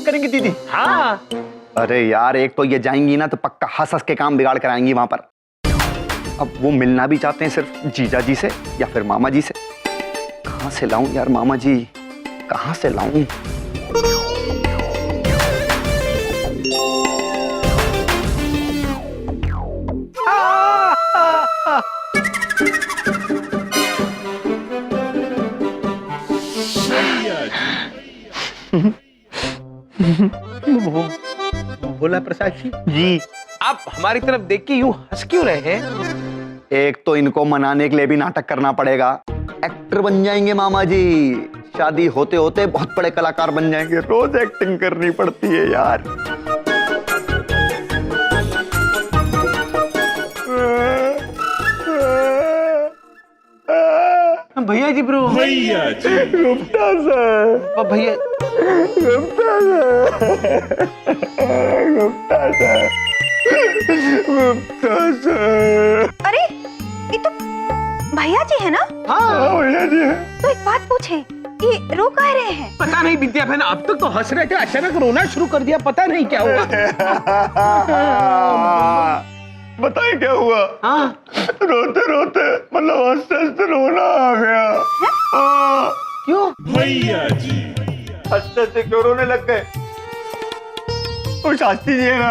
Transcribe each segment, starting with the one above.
Help करेंगी दीदी? हाँ। अरे यार, एक तो ये जाएंगी ना तो पक्का हंस हंस के काम बिगाड़ कर आएंगी वहां पर। अब वो मिलना भी चाहते हैं सिर्फ जीजा जी से या फिर मामा जी से। कहां से लाऊं यार मामा जी, कहां से लाऊं? बोला प्रसाद जी। आप हमारी तरफ देख के यूं हंस क्यों रहे हैं? एक तो इनको मनाने के लिए भी नाटक करना पड़ेगा। एक्टर बन जाएंगे मामा जी, शादी होते होते बहुत बड़े कलाकार बन जाएंगे। रोज एक्टिंग करनी पड़ती है यार। भैया जी ब्रो, भैया जी, गुप्ता सर, भैया Gupta sir, Gupta sir, Gupta sir. अरे ये तो भैया जी है ना? हाँ भैया जी है। तो एक बात पूछे, ये रो कह रहे हैं? पता नहीं विद्या बहन, अब तक तो हंस रहे थे, अचानक रोना शुरू कर दिया, पता नहीं क्या हुआ। बताइए क्या हुआ? हाँ रोते रोते मतलब हंसते हंसते रोना आ गया। क्यों? भैया जी, हंसते हंसते क्यों रोने लग गए? वो शास्त्री जी है ना,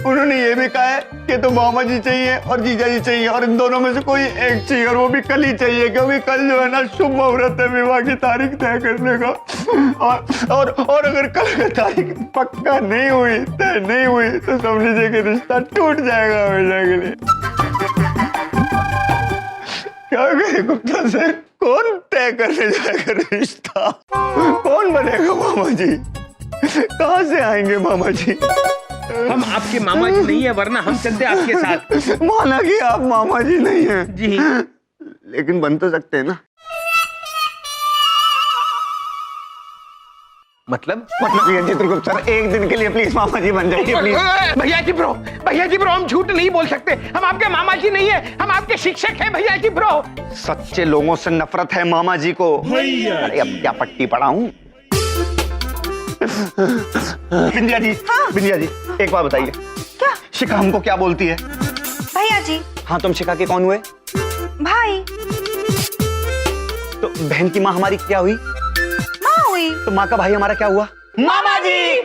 उन्होंने ये भी कहा है कि तो मामा जी चाहिए और जीजा जी चाहिए, और इन दोनों में से कोई एक चाहिए, और वो भी कल ही चाहिए, क्योंकि कल जो है ना शुभ मुहूर्त है विवाह की तारीख तय करने का। और अगर कल की तारीख पक्का नहीं हुई, तय नहीं हुई, तो समझिए कि रिश्ता टूट जाएगा हमेशा के लिए। क्या कहे गुप्ता सर, कौन तय करने जाएगा रिश्ता? कौन बनेगा मामा जी? कहाँ से आएंगे मामा जी? हम आपके मामा जी नहीं है, वरना हम चलते आपके साथ। माना कि आप मामा जी नहीं हैं जी, लेकिन बन तो सकते हैं ना। मतलब ये चित्रगुप्त सर, एक दिन के लिए प्लीज मामा जी बन जाइए प्लीज। भैया जी ब्रो, हम झूठ नहीं बोल सकते, हम आपके मामा जी नहीं है, हम आपके शिक्षक हैं भैया जी ब्रो। सच्चे लोगों से नफरत है मामा जी को। भैया अरे अब क्या पट्टी पढ़ाऊं? बिंदिया जी, हाँ? बिंदिया जी एक बात बताइए, क्या? शिखा हमको क्या बोलती है? भैया जी। हाँ, तुम शिखा के कौन हुए? भाई। तो बहन की माँ हमारी क्या हुई? माँ हुई। तो माँ का भाई हमारा क्या हुआ? मामा जी।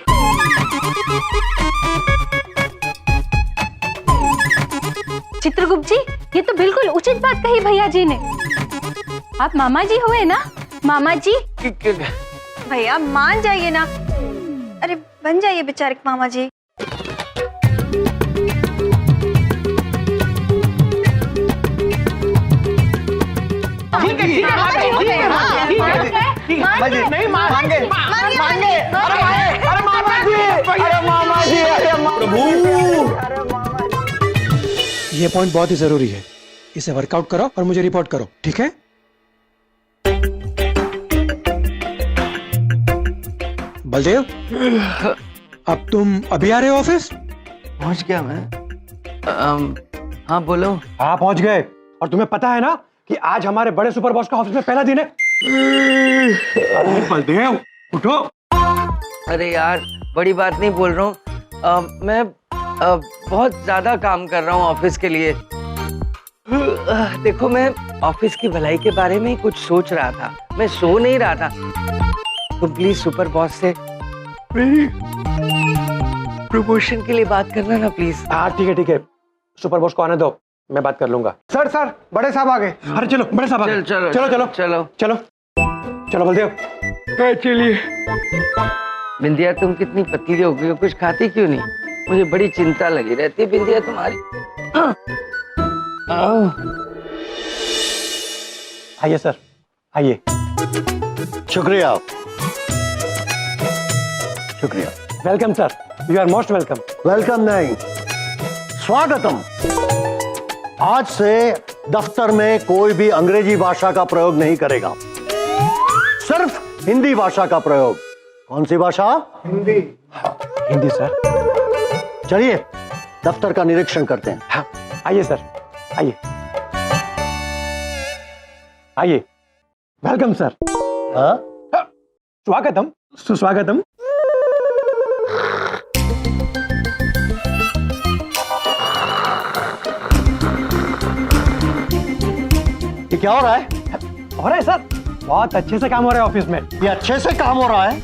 चित्रगुप्त जी, ये तो बिल्कुल उचित बात कही भैया जी ने। आप मामा जी हुए ना? मामा जी। भैया मान जाइए ना, अरे बन जाइए बेचारे मामा जी। ठीक है, नहीं मांगे। अरे मामा जी, ये पॉइंट बहुत ही जरूरी है, इसे वर्कआउट करो और मुझे रिपोर्ट करो, ठीक है? बलदेव, अब तुम अभी आ रहे हो ऑफिस? पहुंच गया मैं। हाँ बोलो। हाँ पहुंच गए, और तुम्हें पता है ना कि आज हमारे बड़े सुपर बॉस का ऑफिस में पहला दिन है। अरे बलदेव उठो। अरे यार बड़ी बात नहीं बोल रहा हूँ, मैं बहुत ज्यादा काम कर रहा हूँ ऑफिस के लिए। देखो मैं ऑफिस की भलाई के बारे में ही कुछ सोच रहा था, मैं सो नहीं रहा था। तुम प्लीज सुपर बॉस से प्रमोशन के लिए बात करना ना प्लीज। हाँ ठीक है, सुपर बॉस को आने दो, मैं बात कर लूंगा। सर बड़े साहब आ गए। अरे चलो बड़े साहब आ गए। चलो चलो बलदेव चलिए। बिंदिया तुम कितनी पतली हो गई हो, कुछ खाती क्यों नहीं? मुझे बड़ी चिंता लगी रहती है बिंदिया तुम्हारी। आइए सर, आइए। शुक्रिया। Welcome sir, you are most welcome. Welcome नहीं, स्वागतम। आज से दफ्तर में कोई भी अंग्रेजी भाषा का प्रयोग नहीं करेगा, सिर्फ हिंदी भाषा का प्रयोग। कौन सी भाषा? हिंदी सर। चलिए दफ्तर का निरीक्षण करते हैं। हाँ आइए सर, आइए। Welcome sir. हाँ? स्वागतम, सुस्वागतम। क्या हो रहा है? हो रहा है सर, बहुत अच्छे से काम हो रहा है ऑफिस में। ये अच्छे से काम हो रहा है?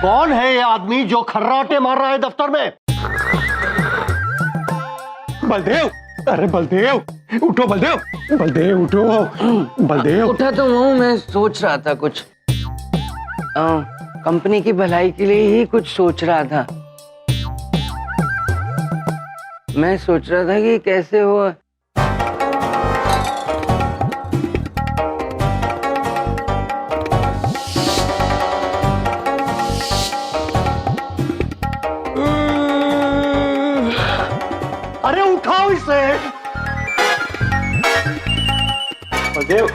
कौन है ये आदमी जो खर्राटे मार रहा है दफ्तर में? बलदेव, अरे बलदेव उठो, बलदेव, बलदेव उठो, बलदेव। उठा तो हूँ, मैं सोच रहा था कुछ कंपनी की भलाई के लिए ही कुछ सोच रहा था। मैं सोच रहा था कि कैसे हो अरे उठाओ इसे। बलदेव,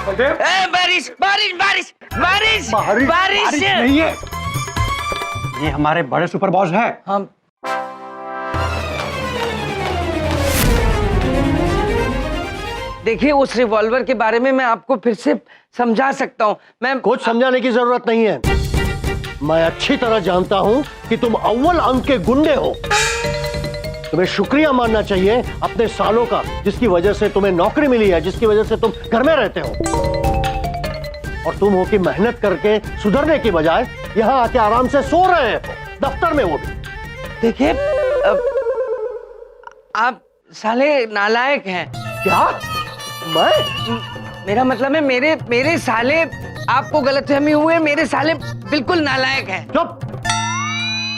बलदेव, बारिश बारिश बारिश बारिश बारिश बारिश नहीं है, ये हमारे बड़े सुपर बॉस है। हम देखिए, उस रिवॉल्वर के बारे में मैं आपको फिर से समझा सकता हूँ। मैं कुछ समझाने की जरूरत नहीं है। मैं अच्छी तरह जानता हूं कि तुम अव्वल अंक के गुंडे हो। तुम्हें शुक्रिया मानना चाहिए अपने सालों का, जिसकी वजह से तुम्हें नौकरी मिली है, जिसकी वजह से तुम घर में रहते हो। और तुम हो कि मेहनत करके सुधरने की बजाय यहां आके आराम से सो रहे हो, दफ्तर में वो भी। देखिए, आप साले नालायक हैं। क्या? मैं? मेरा मतलब है मेरे साले, आपको गलतफहमी हुए, मेरे साले बिल्कुल नालायक हैं। चुप!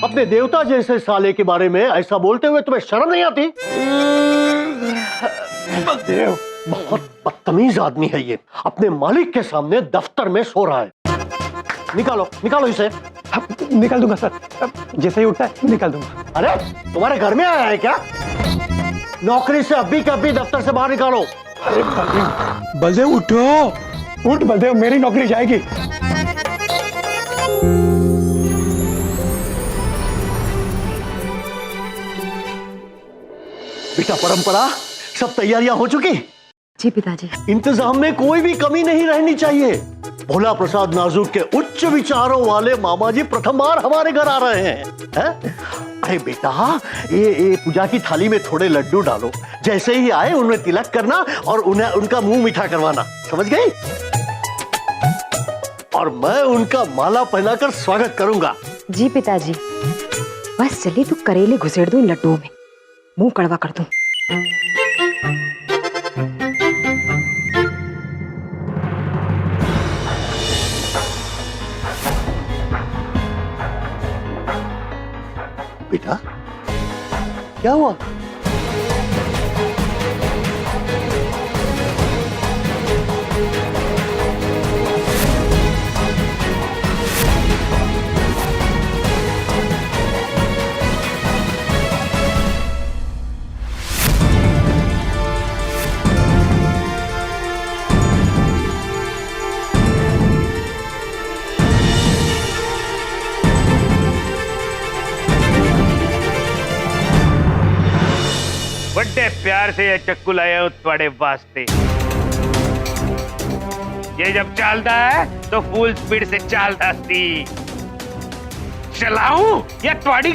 अपने देवता जैसे साले के बारे में ऐसा बोलते हुए तुम्हें शर्म नहीं आती? देव, बहुत बदतमीज आदमी है ये, अपने मालिक के सामने दफ्तर में सो रहा है। निकालो निकालो इसे। निकाल दूंगा सर, जैसे ही उठता है निकाल दूंगा। अरे तुम्हारे घर में आया है क्या? नौकरी से अभी के अभी दफ्तर से बाहर निकालो। अरे बलदेव, बलदेव उठो, उठ बलदेव, मेरी नौकरी जाएगी। बेटा, परंपरा सब तैयारियां हो चुकी? जी पिताजी। इंतजाम में कोई भी कमी नहीं रहनी चाहिए। भोला प्रसाद नाजुक के उच्च विचारों वाले मामा जी प्रथम बार हमारे घर आ रहे हैं। अरे बेटा, ये पूजा की थाली में थोड़े लड्डू डालो। जैसे ही आए उन्हें तिलक करना और उन्हें उनका मुंह मीठा करवाना, समझ गई? और मैं उनका माला पहनाकर स्वागत करूंगा। जी पिताजी। बस चलिए तो करेले घुसेड़ दूं इन लड्डुओं में, मुंह कड़वा कर दूं। बेटा, क्या हुआ? बड़े प्यार से ये चक्कू लाया हूं तुम्हारे वास्ते। ये जब चलता है तो फुल स्पीड से चलता सी। चलाऊं या तुम्हारी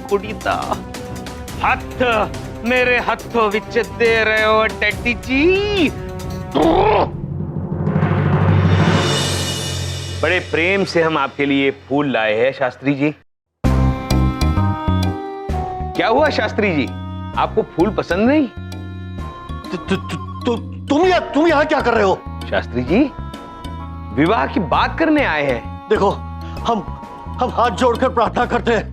कुड़ी दा हथ मेरे हथों विच दे रहे हो डैडी जी। बड़े प्रेम से हम आपके लिए फूल लाए हैं शास्त्री जी। क्या हुआ शास्त्री जी, आपको फूल पसंद नहीं? तुम यहाँ क्या कर रहे हो? शास्त्री जी, विवाह की बात करने आए हैं। देखो, हम हाथ जोड़कर प्रार्थना करते हैं,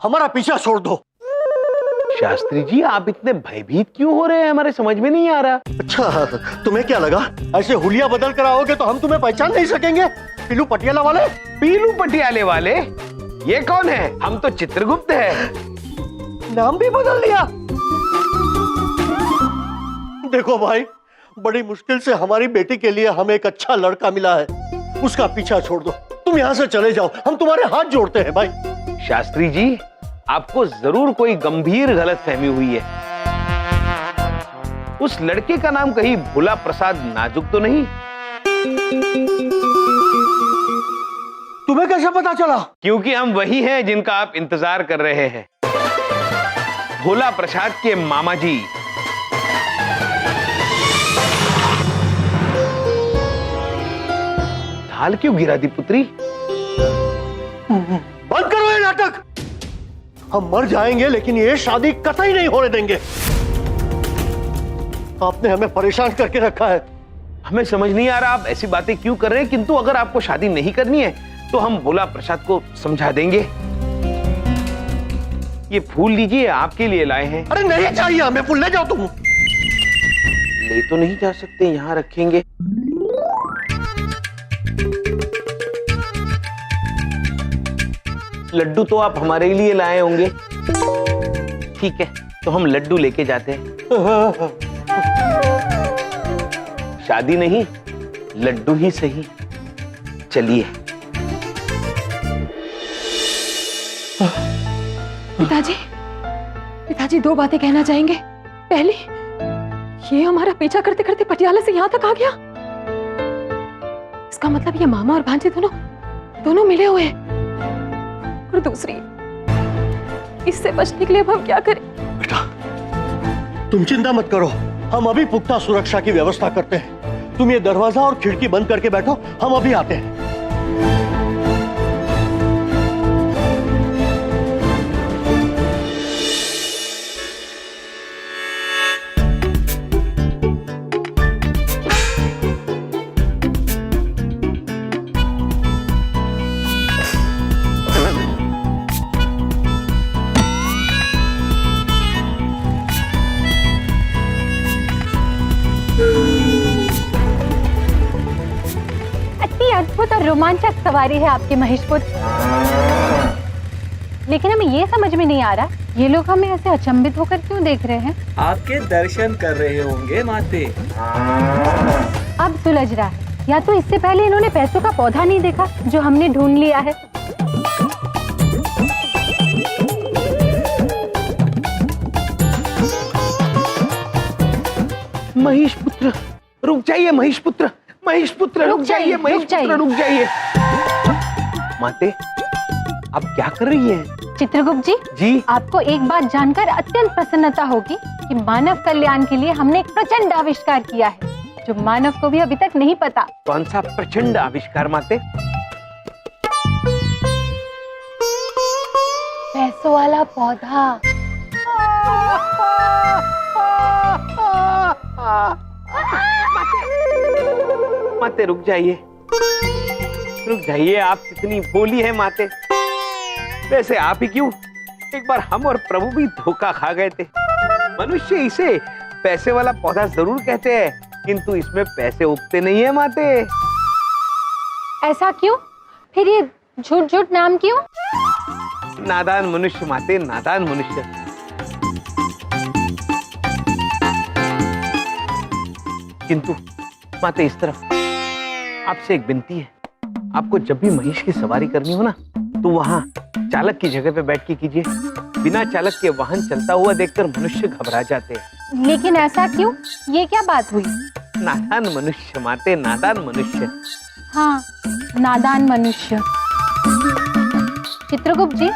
हमारा पीछा छोड़ दो। शास्त्री जी, आप इतने भयभीत क्यों हो रहे हैं, हमारे समझ में नहीं आ रहा। अच्छा, तुम्हें क्या लगा ऐसे हुलिया बदल कर आओगे तो हम तुम्हें पहचान नहीं सकेंगे? पीलू पटियाला वाले? पीलू पटियाले वाले? ये कौन है? हम तो चित्रगुप्त है। नाम भी बदल लिया? देखो भाई, बड़ी मुश्किल से हमारी बेटी के लिए हमें एक अच्छा लड़का मिला है, उसका पीछा छोड़ दो। तुम यहाँ से चले जाओ, हम तुम्हारे हाथ जोड़ते हैं भाई। शास्त्री जी, आपको जरूर कोई गंभीर गलतफहमी हुई है। उस लड़के का नाम कहीं भोला प्रसाद नाजुक तो नहीं? तुम्हें कैसे पता चला? क्योंकि हम वही हैं जिनका आप इंतजार कर रहे हैं। भोला प्रसाद के मामा जी। ढाल क्यों गिरा दी पुत्री? बंद करो ये नाटक। हम मर जाएंगे लेकिन ये शादी कतई नहीं होने देंगे। आपने हमें परेशान करके रखा है। हमें समझ नहीं आ रहा आप ऐसी बातें क्यों कर रहे हैं, किंतु अगर आपको शादी नहीं करनी है तो हम भोला प्रसाद को समझा देंगे। ये फूल लीजिए, आपके लिए लाए हैं। अरे नहीं चाहिए हमें फूल, ले जाओ तुम। ले तो नहीं जा सकते, यहाँ रखेंगे। लड्डू तो आप हमारे लिए लाए होंगे। ठीक है, तो हम लड्डू लेके जाते हैं। शादी नहीं, लड्डू ही सही। चलिए। पिताजी, पिताजी 2 बातें कहना चाहेंगे। पहली, ये हमारा पीछा करते करते पटियाला से यहाँ तक आ गया। इसका मतलब ये मामा और भांजे दोनों मिले हुए हैं। और दूसरी, इससे बचने के लिए अब हम क्या करें? बेटा तुम चिंता मत करो, हम अभी पुख्ता सुरक्षा की व्यवस्था करते हैं। तुम ये दरवाजा और खिड़की बंद करके बैठो, हम अभी आते हैं। अति अद्भुत और रोमांचक सवारी है आपके महेशपुत्र। लेकिन हमें ये समझ में नहीं आ रहा, ये लोग हमें ऐसे अचंभित होकर क्यों देख रहे हैं? आपके दर्शन कर रहे होंगे माते। अब सुलझ रहा है, या तो इससे पहले इन्होंने पैसों का पौधा नहीं देखा जो हमने ढूंढ लिया है। महेश पुत्र रुक जाइए, महेश पुत्र, महेश पुत्र रुक जाइए, महेश पुत्र रुक जाइए। माते, आप क्या कर रही हैं? चित्रगुप्त जी, आपको एक बात जानकर अत्यंत प्रसन्नता होगी कि मानव कल्याण के लिए हमने एक प्रचंड आविष्कार किया है जो मानव को भी अभी तक नहीं पता। कौन सा प्रचंड आविष्कार माते? पैसों वाला पौधा। माते रुक जाइए, रुक जाइए। आप कितनी भोली है माते। वैसे आप ही क्यों, एक बार हम और प्रभु भी धोखा खा गए थे। मनुष्य इसे पैसे वाला पौधा जरूर कहते हैं, किंतु इसमें पैसे उगते नहीं है माते। ऐसा क्यों? फिर ये झूठ झूठ नाम क्यों? नादान मनुष्य माते, नादान मनुष्य। किंतु माते इस तरफ आपसे एक विनती है, आपको जब भी महिष की सवारी करनी हो ना, तो वहां चालक की जगह पे बैठ के कीजिए। बिना चालक के वाहन चलता हुआ देखकर मनुष्य घबरा जाते हैं। लेकिन ऐसा क्यों? ये क्या बात हुई? नादान मनुष्य माते, नादान मनुष्य। हाँ, नादान मनुष्य। चित्रगुप्त जी,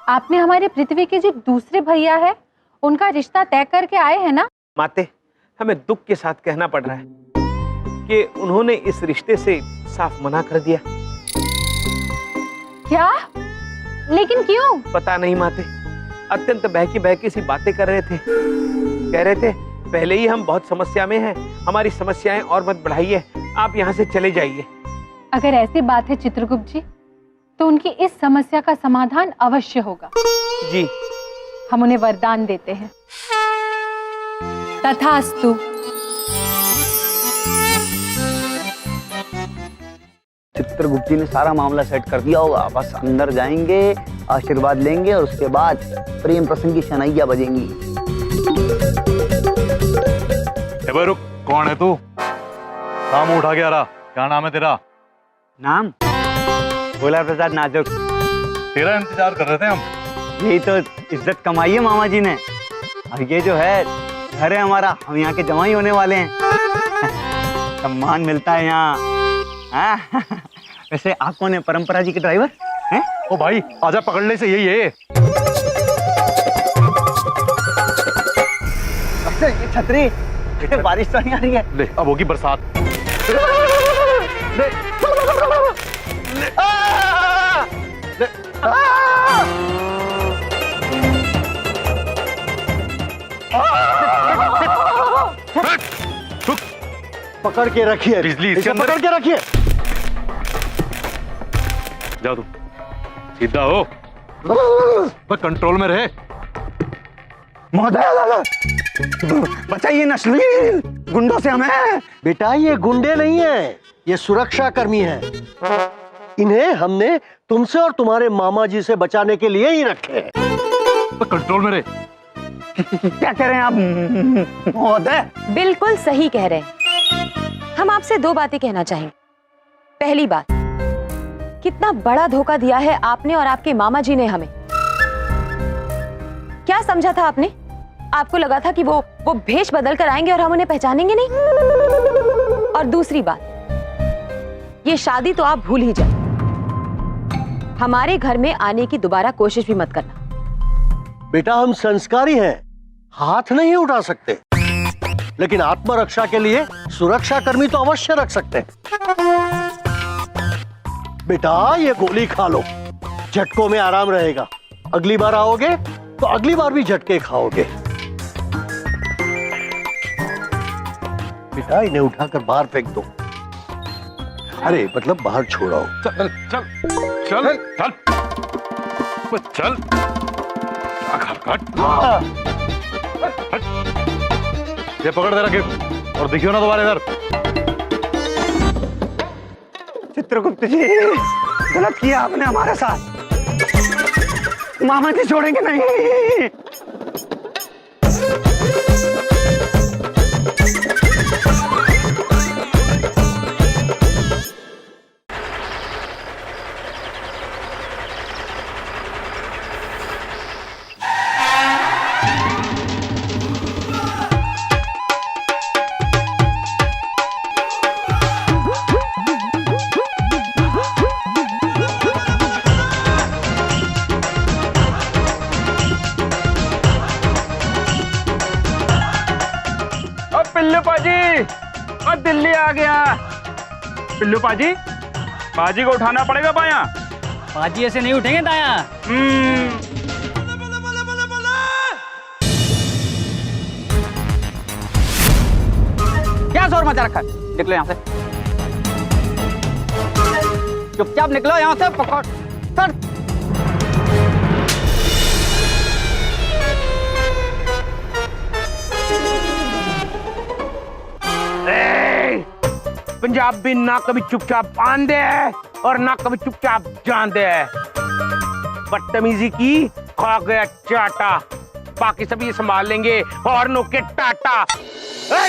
आपने हमारे पृथ्वी के जो दूसरे भैया है उनका रिश्ता तय करके आए हैं ना? माते, हमें दुख के साथ कहना पड़ रहा है कि उन्होंने इस रिश्ते से साफ मना कर दिया। क्या? लेकिन क्यों? पता नहीं माते, अत्यंत बहकी सी बातें कर रहे थे। कह रहे थे पहले ही हम बहुत समस्या में हैं, हमारी समस्याएं और मत बढ़ाइए, आप यहाँ से चले जाइए। अगर ऐसी बात है चित्रगुप्त जी, तो उनकी इस समस्या का समाधान अवश्य होगा। जी, हम उन्हें वरदान देते हैं। तथास्तु। चित्रगुप्त जी ने सारा मामला सेट कर दिया होगा, बस अंदर जाएंगे, आशीर्वाद लेंगे और उसके बाद प्रेम प्रसंग की शनाइयां बजेंगी। रुक, कौन है तू? नाम उठा के आ रहा, क्या नाम है तेरा? नाम भोला प्रसाद नाजुक। तेरा इंतजार कर रहे थे हम। यही तो इज्जत कमाई है मामा जी ने, और ये जो है घर है हमारा, हम यहाँ के जवाई होने वाले हैं। सम्मान मिलता है यहाँ। वैसे आप कौन है? परंपरा जी के ड्राइवर हैं? ओ भाई आजा, पकड़ने से यही है। ये छतरी, ये बारिश तो नहीं आ रही है। ले अब होगी बरसात। पकड़ के रखिए, बिजली इसके इसे अंदर। पकड़ के रखिए। जाओ तुम, सीधा हो, बस कंट्रोल में रहे। महोदय बचाइए, नस्ली गुंडों से हमें। बेटा ये गुंडे नहीं है, ये सुरक्षा कर्मी है। इन्हें हमने तुमसे और तुम्हारे मामा जी से बचाने के लिए ही रखे हैं। बस कंट्रोल में रहे। क्या कह रहे हैं आप महोदय? बिल्कुल सही कह रहे हैं। हम आपसे दो बातें कहना चाहेंगे। पहली बात, कितना बड़ा धोखा दिया है आपने और आपके मामा जी ने हमें। क्या समझा था आपने? आपको लगा था कि वो भेष बदल कर आएंगे और हम उन्हें पहचानेंगे नहीं। और दूसरी बात, ये शादी तो आप भूल ही जाए। हमारे घर में आने की दोबारा कोशिश भी मत करना। बेटा हम संस्कारी हैं, हाथ नहीं उठा सकते, लेकिन आत्मरक्षा के लिए सुरक्षा कर्मी तो अवश्य रख सकते हैं। बेटा ये गोली खा लो, झटकों में आराम रहेगा। अगली बार आओगे तो अगली बार भी झटके खाओगे। बेटा इन्हें उठाकर बाहर फेंक दो। अरे मतलब बाहर छोड़ाओ। चल चल चल चल बस चल। हट। ये पकड़ दे रखे और दिखियो ना दोबारा इधर। चित्रगुप्त जी, गलत किया आपने हमारे साथ। मामा जी छोड़ेंगे नहीं। पिल्लू पाजी, और दिल्ली आ गया। पिल्लू पाजी, बाजी को उठाना पड़ेगा बाया। बाजी ऐसे नहीं उठेंगे दाया। क्या जोर मचा रखा है? निकलो यहाँ से, चुपचाप निकलो यहाँ से। पकड़ सर। पंजाबी ना कभी चुपचाप आंदे और ना कभी चुपचाप जान दे। बदतमीजी की खा गया चाटा, बाकी सब ये संभाल लेंगे। और नो के टाटा।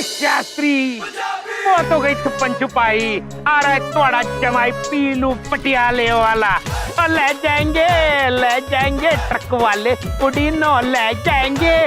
शास्त्री वो तो गई छुपन छुपाई, आ रहा है थोड़ा जमाई पीलू पटियाले वाला। और ले जाएंगे ट्रक वाले, उड़ीनो ले जाएंगे।